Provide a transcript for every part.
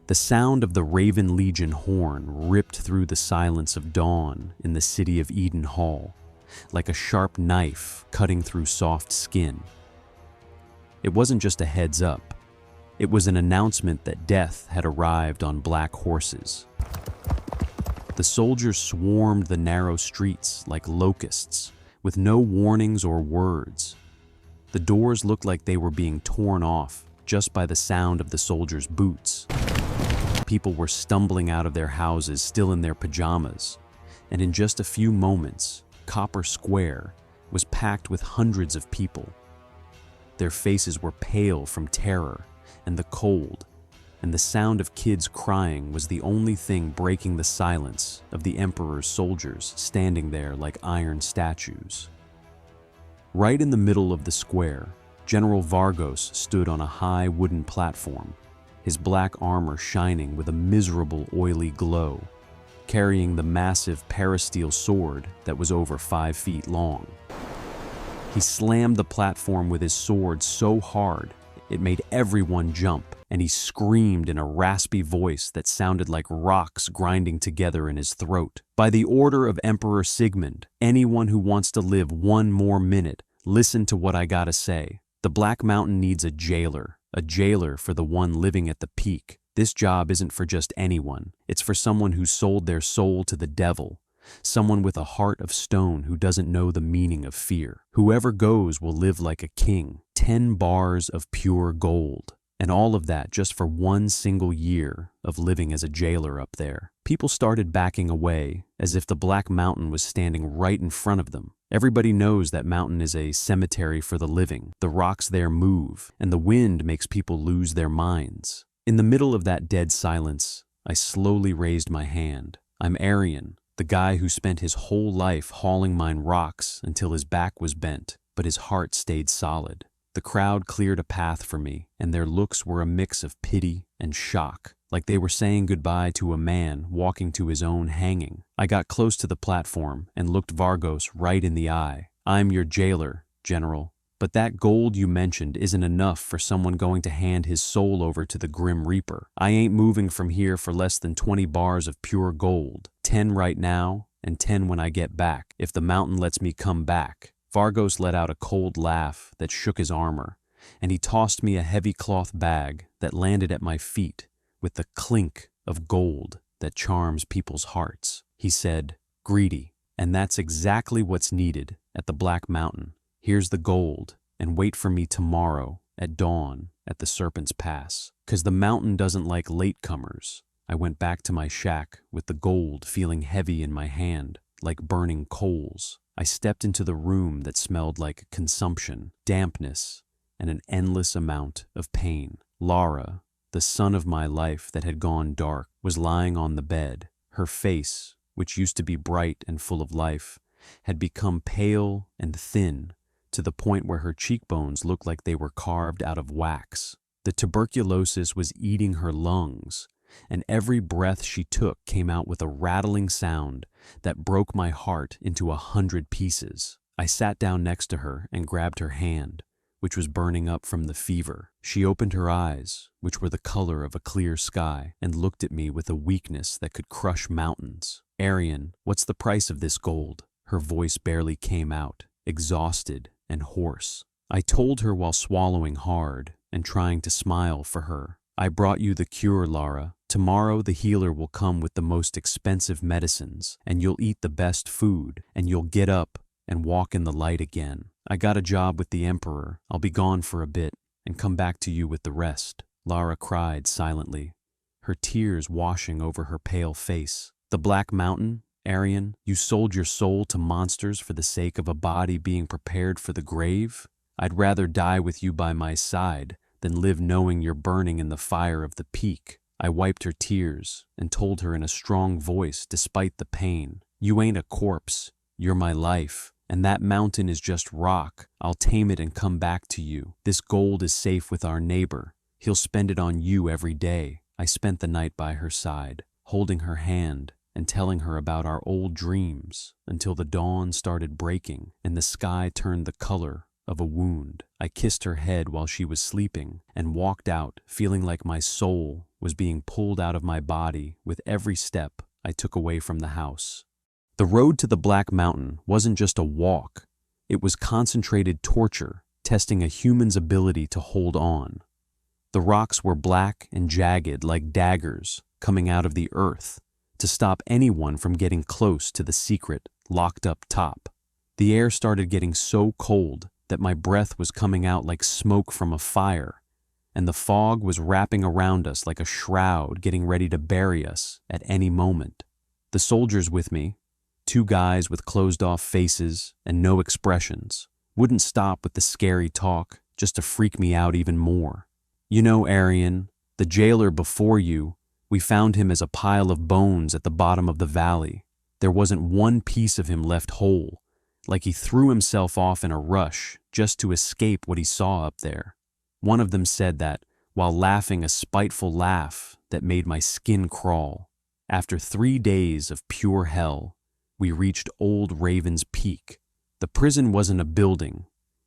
The sound of the Raven Legion horn ripped through the silence of dawn in the city of Eden Hall, like a sharp knife cutting through soft skin. It wasn't just a heads up. It was an announcement that death had arrived on black horses. The soldiers swarmed the narrow streets like locusts, with no warnings or words. The doors looked like they were being torn off just by the sound of the soldiers' boots. People were stumbling out of their houses still in their pajamas, and in just a few moments, Copper Square was packed with hundreds of people. Their faces were pale from terror and the cold, and the sound of kids crying was the only thing breaking the silence of the Emperor's soldiers standing there like iron statues. Right in the middle of the square, General Vargos stood on a high wooden platform, his black armor shining with a miserable oily glow, carrying the massive parasteel sword that was over 5 feet long. He slammed the platform with his sword so hard it made everyone jump, and he screamed in a raspy voice that sounded like rocks grinding together in his throat. "By the order of Emperor Sigmund, anyone who wants to live one more minute, listen to what I gotta say. The Black Mountain needs a jailer for the one living at the peak. This job isn't for just anyone. It's for someone who sold their soul to the devil, someone with a heart of stone who doesn't know the meaning of fear. Whoever goes will live like a king. 10 bars of pure gold. And all of that just for one single year of living as a jailer up there." People started backing away as if the Black Mountain was standing right in front of them. Everybody knows that mountain is a cemetery for the living. The rocks there move, and the wind makes people lose their minds. In the middle of that dead silence, I slowly raised my hand. "I'm Aryan, the guy who spent his whole life hauling mine rocks until his back was bent, but his heart stayed solid." The crowd cleared a path for me, and their looks were a mix of pity and shock, like they were saying goodbye to a man walking to his own hanging. I got close to the platform and looked Vargos right in the eye. "I'm your jailer, General, but that gold you mentioned isn't enough for someone going to hand his soul over to the Grim Reaper. I ain't moving from here for less than 20 bars of pure gold. 10 right now, and 10 when I get back, if the mountain lets me come back." Vargos let out a cold laugh that shook his armor, and he tossed me a heavy cloth bag that landed at my feet with the clink of gold that charms people's hearts. He said, "Greedy, and that's exactly what's needed at the Black Mountain. Here's the gold, and wait for me tomorrow at dawn at the Serpent's Pass. 'Cause the mountain doesn't like latecomers." I went back to my shack with the gold feeling heavy in my hand, like burning coals. I stepped into the room that smelled like consumption, dampness, and an endless amount of pain. Lara, the sun of my life that had gone dark, was lying on the bed. Her face, which used to be bright and full of life, had become pale and thin to the point where her cheekbones looked like they were carved out of wax. The tuberculosis was eating her lungs, and every breath she took came out with a rattling sound that broke my heart into 100 pieces. I sat down next to her and grabbed her hand, which was burning up from the fever. She opened her eyes, which were the color of a clear sky, and looked at me with a weakness that could crush mountains. "Aryan, what's the price of this gold?" Her voice barely came out, exhausted and hoarse. I told her while swallowing hard and trying to smile for her. "I brought you the cure, Lara. Tomorrow the healer will come with the most expensive medicines, and you'll eat the best food, and you'll get up and walk in the light again. I got a job with the Emperor. I'll be gone for a bit and come back to you with the rest." Lara cried silently, her tears washing over her pale face. "The Black Mountain, Aryan, you sold your soul to monsters for the sake of a body being prepared for the grave? I'd rather die with you by my side than live knowing you're burning in the fire of the peak." I wiped her tears and told her in a strong voice despite the pain, "You ain't a corpse, you're my life, and that mountain is just rock. I'll tame it and come back to you. This gold is safe with our neighbor. He'll spend it on you every day." I spent the night by her side, holding her hand and telling her about our old dreams until the dawn started breaking and the sky turned the color of a wound. I kissed her head while she was sleeping and walked out feeling like my soul was being pulled out of my body with every step I took away from the house. The road to the Black Mountain wasn't just a walk, it was concentrated torture, testing a human's ability to hold on. The rocks were black and jagged like daggers coming out of the earth to stop anyone from getting close to the secret locked up top. The air started getting so cold that my breath was coming out like smoke from a fire, and the fog was wrapping around us like a shroud getting ready to bury us at any moment. The soldiers with me, 2 guys with closed-off faces and no expressions, wouldn't stop with the scary talk just to freak me out even more. You know, Aryan, the jailer before you, we found him as a pile of bones at the bottom of the valley. There wasn't one piece of him left whole, like he threw himself off in a rush just to escape what he saw up there. One of them said that while laughing a spiteful laugh that made my skin crawl. After 3 days of pure hell, we reached Old Raven's Peak. The prison wasn't a building.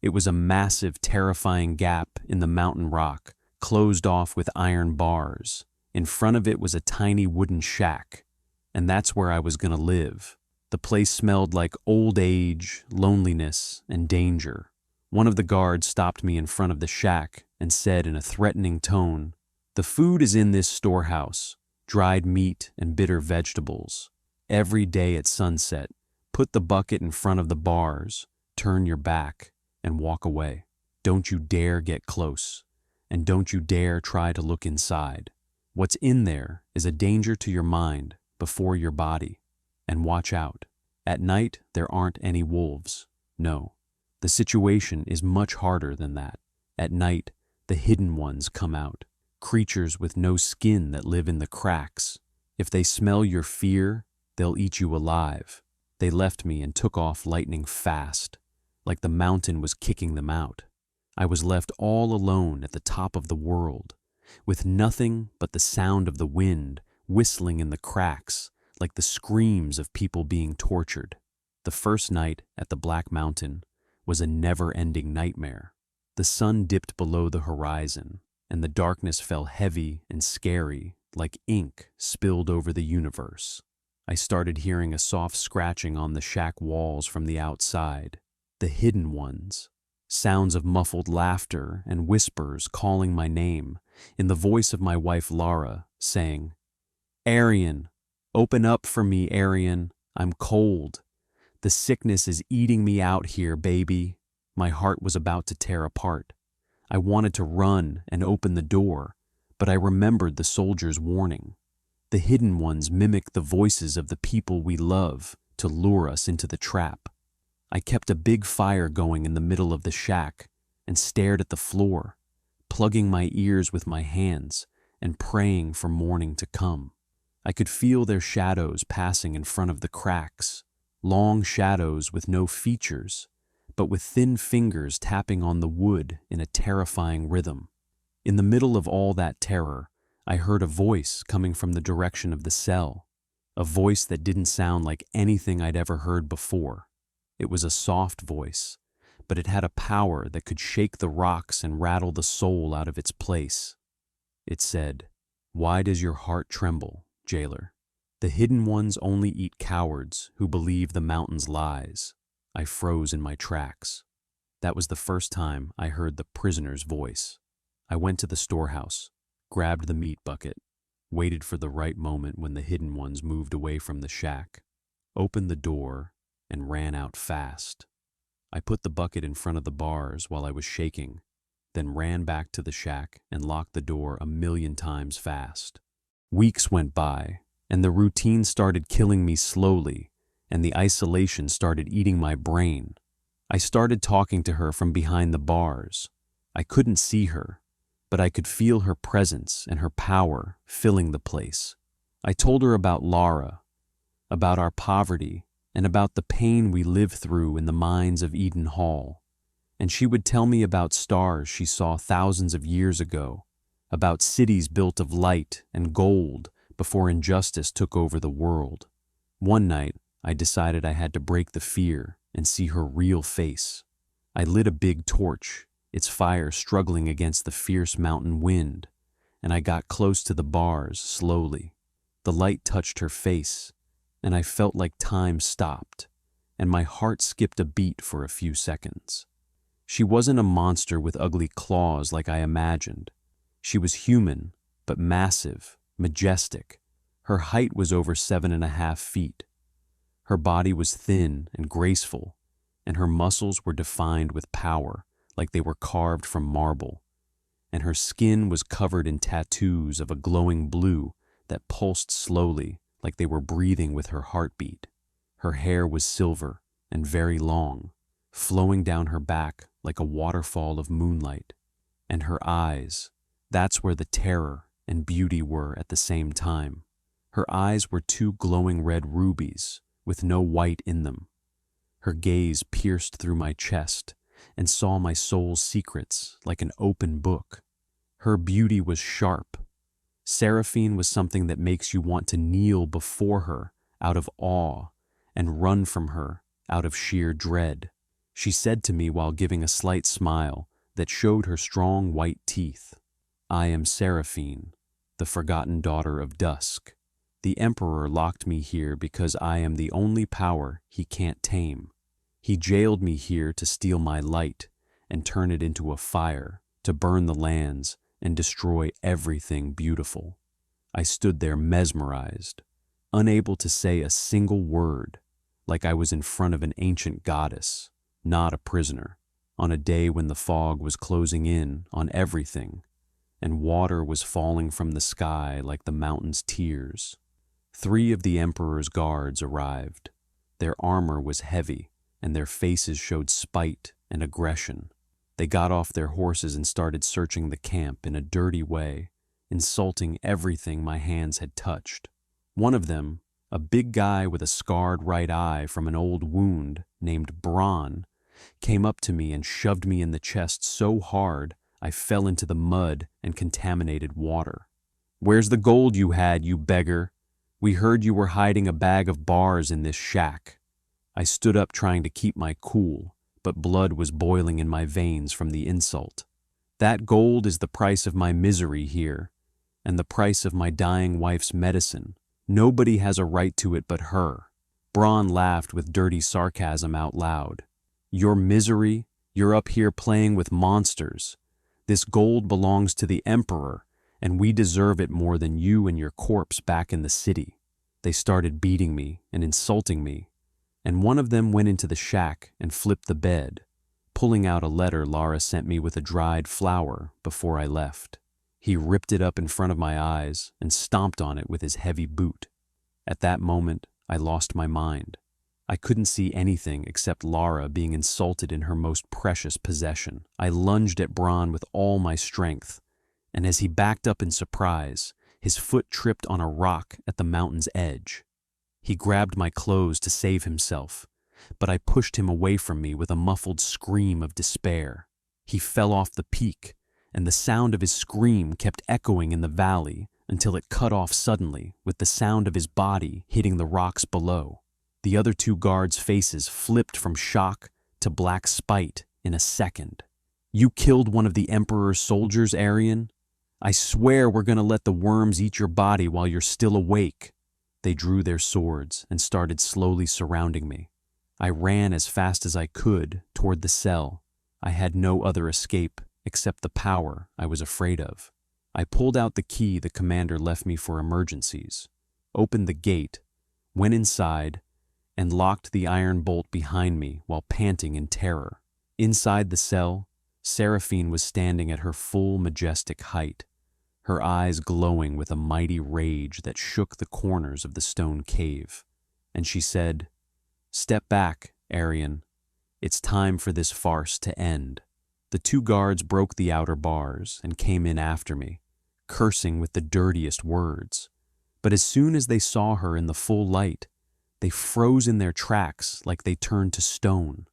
It was a massive, terrifying gap in the mountain rock, closed off with iron bars. In front of it was a tiny wooden shack, and that's where I was going to live. The place smelled like old age, loneliness, and danger. One of the guards stopped me in front of the shack and said in a threatening tone, "The food is in this storehouse, dried meat and bitter vegetables. Every day at sunset, put the bucket in front of the bars, turn your back, and walk away. Don't you dare get close, and don't you dare try to look inside. What's in there is a danger to your mind before your body. And watch out. At night, there aren't any wolves. No, the situation is much harder than that. At night, the hidden ones come out, creatures with no skin that live in the cracks. If they smell your fear, they'll eat you alive." They left me and took off lightning fast, like the mountain was kicking them out. I was left all alone at the top of the world, with nothing but the sound of the wind whistling in the cracks, like the screams of people being tortured. The first night at the Black Mountain was a never-ending nightmare. The sun dipped below the horizon, and the darkness fell heavy and scary, like ink spilled over the universe. I started hearing a soft scratching on the shack walls from the outside. The hidden ones. Sounds of muffled laughter and whispers calling my name, in the voice of my wife Lara, saying, "Aryan, open up for me, Aryan. I'm cold. The sickness is eating me out here, baby." My heart was about to tear apart. I wanted to run and open the door, but I remembered the soldier's warning. The hidden ones mimic the voices of the people we love to lure us into the trap. I kept a big fire going in the middle of the shack and stared at the floor, plugging my ears with my hands and praying for morning to come. I could feel their shadows passing in front of the cracks, long shadows with no features, but with thin fingers tapping on the wood in a terrifying rhythm. In the middle of all that terror, I heard a voice coming from the direction of the cell, a voice that didn't sound like anything I'd ever heard before. It was a soft voice, but it had a power that could shake the rocks and rattle the soul out of its place. It said, "Why does your heart tremble, jailer? The hidden ones only eat cowards who believe the mountain's lies." I froze in my tracks. That was the first time I heard the prisoner's voice. I went to the storehouse, grabbed the meat bucket, waited for the right moment when the hidden ones moved away from the shack, opened the door, and ran out fast. I put the bucket in front of the bars while I was shaking, then ran back to the shack and locked the door 1,000,000 times fast. Weeks went by, and the routine started killing me slowly, and the isolation started eating my brain. I started talking to her from behind the bars. I couldn't see her, but I could feel her presence and her power filling the place. I told her about Lara, about our poverty, and about the pain we live through in the mines of Eden Hall. And she would tell me about stars she saw thousands of years ago, about cities built of light and gold before injustice took over the world. One night, I decided I had to break the fear and see her real face. I lit a big torch, its fire struggling against the fierce mountain wind, and I got close to the bars slowly. The light touched her face, and I felt like time stopped, and my heart skipped a beat for a few seconds. She wasn't a monster with ugly claws like I imagined. She was human, but massive, majestic. Her height was over 7.5 feet. Her body was thin and graceful, and her muscles were defined with power, like they were carved from marble. And her skin was covered in tattoos of a glowing blue that pulsed slowly, like they were breathing with her heartbeat. Her hair was silver and very long, flowing down her back like a waterfall of moonlight. And her eyes, that's where the terror and beauty were at the same time. Her eyes were two glowing red rubies with no white in them. Her gaze pierced through my chest and saw my soul's secrets like an open book. Her beauty was sharp. Saraphene was something that makes you want to kneel before her out of awe and run from her out of sheer dread. She said to me while giving a slight smile that showed her strong white teeth, "I am Saraphene, the forgotten daughter of dusk. The Emperor locked me here because I am the only power he can't tame. He jailed me here to steal my light and turn it into a fire, to burn the lands and destroy everything beautiful." I stood there mesmerized, unable to say a single word, like I was in front of an ancient goddess, not a prisoner, on a day when the fog was closing in on everything, and water was falling from the sky like the mountain's tears. 3 of the Emperor's guards arrived. Their armor was heavy, and their faces showed spite and aggression. They got off their horses and started searching the camp in a dirty way, insulting everything my hands had touched. One of them, a big guy with a scarred right eye from an old wound named Bron, came up to me and shoved me in the chest so hard I fell into the mud and contaminated water. "Where's the gold you had, you beggar? We heard you were hiding a bag of bars in this shack." I stood up trying to keep my cool, but blood was boiling in my veins from the insult. "That gold is the price of my misery here, and the price of my dying wife's medicine. Nobody has a right to it but her." Bron laughed with dirty sarcasm out loud. "Your misery? You're up here playing with monsters. This gold belongs to the Emperor, and we deserve it more than you and your corpse back in the city." They started beating me and insulting me, and one of them went into the shack and flipped the bed, pulling out a letter Lara sent me with a dried flower before I left. He ripped it up in front of my eyes and stomped on it with his heavy boot. At that moment, I lost my mind. I couldn't see anything except Lara being insulted in her most precious possession. I lunged at Bron with all my strength, and as he backed up in surprise, his foot tripped on a rock at the mountain's edge. He grabbed my clothes to save himself, but I pushed him away from me with a muffled scream of despair. He fell off the peak, and the sound of his scream kept echoing in the valley until it cut off suddenly with the sound of his body hitting the rocks below. The other 2 guards' faces flipped from shock to black spite in a second. "You killed one of the Emperor's soldiers, Aryan? I swear we're going to let the worms eat your body while you're still awake." They drew their swords and started slowly surrounding me. I ran as fast as I could toward the cell. I had no other escape except the power I was afraid of. I pulled out the key the commander left me for emergencies, opened the gate, went inside, and locked the iron bolt behind me while panting in terror. Inside the cell, Saraphene was standing at her full majestic height, her eyes glowing with a mighty rage that shook the corners of the stone cave. And she said, "Step back, Aryan. It's time for this farce to end." The 2 guards broke the outer bars and came in after me, cursing with the dirtiest words. But as soon as they saw her in the full light, they froze in their tracks like they turned to stone.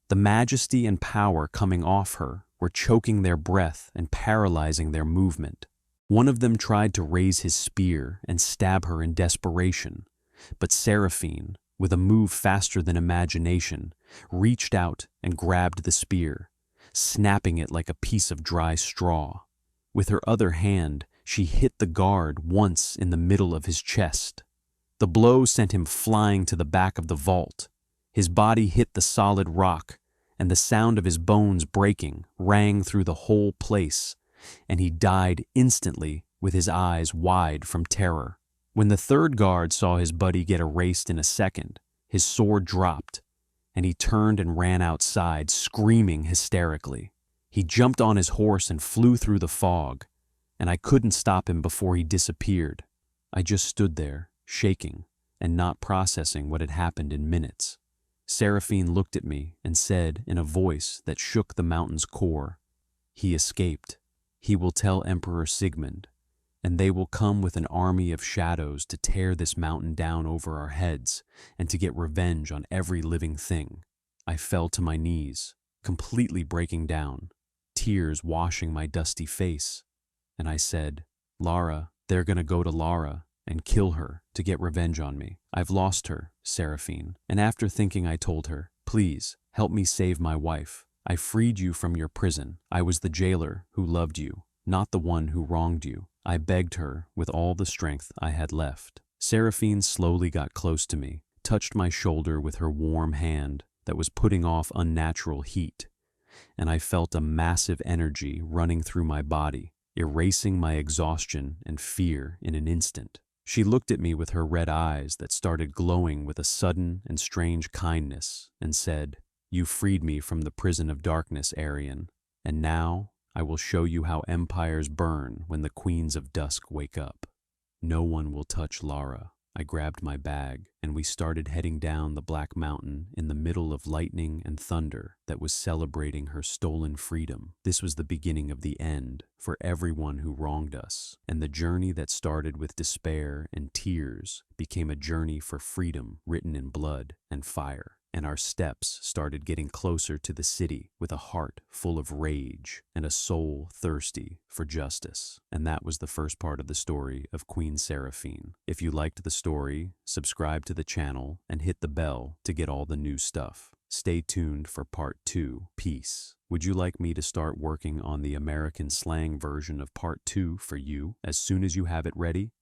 The majesty and power coming off her were choking their breath and paralyzing their movement. One of them tried to raise his spear and stab her in desperation, but Saraphene, with a move faster than imagination, reached out and grabbed the spear, snapping it like a piece of dry straw. With her other hand, She hit the guard once in the middle of his chest. The blow sent him flying to the back of the vault. His body hit the solid rock, and the sound of his bones breaking rang through the whole place, and he died instantly with his eyes wide from terror. When the third guard saw his buddy get erased in a second, his sword dropped, and he turned and ran outside, screaming hysterically. He jumped on his horse and flew through the fog, and I couldn't stop him before he disappeared. I just stood there, shaking, and not processing what had happened in minutes. Saraphene looked at me and said in a voice that shook the mountain's core, "He escaped. He will tell Emperor Sigmund, and they will come with an army of shadows to tear this mountain down over our heads and to get revenge on every living thing." I fell to my knees, completely breaking down, tears washing my dusty face, and I said, "Lara, they're gonna go to Lara and kill her to get revenge on me. I've lost her, Saraphene." And after thinking, I told her, "Please, help me save my wife. I freed you from your prison. I was the jailer who loved you, not the one who wronged you." I begged her with all the strength I had left. Saraphene slowly got close to me, touched my shoulder with her warm hand that was putting off unnatural heat, and I felt a massive energy running through my body, erasing my exhaustion and fear in an instant. She looked at me with her red eyes that started glowing with a sudden and strange kindness and said, "You freed me from the prison of darkness, Aryan, and now I will show you how empires burn when the queens of dusk wake up. No one will touch Lara." I grabbed my bag, and we started heading down the Black Mountain in the middle of lightning and thunder that was celebrating her stolen freedom. This was the beginning of the end for everyone who wronged us, and the journey that started with despair and tears became a journey for freedom written in blood and fire. And our steps started getting closer to the city with a heart full of rage and a soul thirsty for justice. And that was the first part of the story of Queen Saraphene. If you liked the story, subscribe to the channel and hit the bell to get all the new stuff. Stay tuned for part 2. Peace. Would you like me to start working on the American slang version of part 2 for you as soon as you have it ready?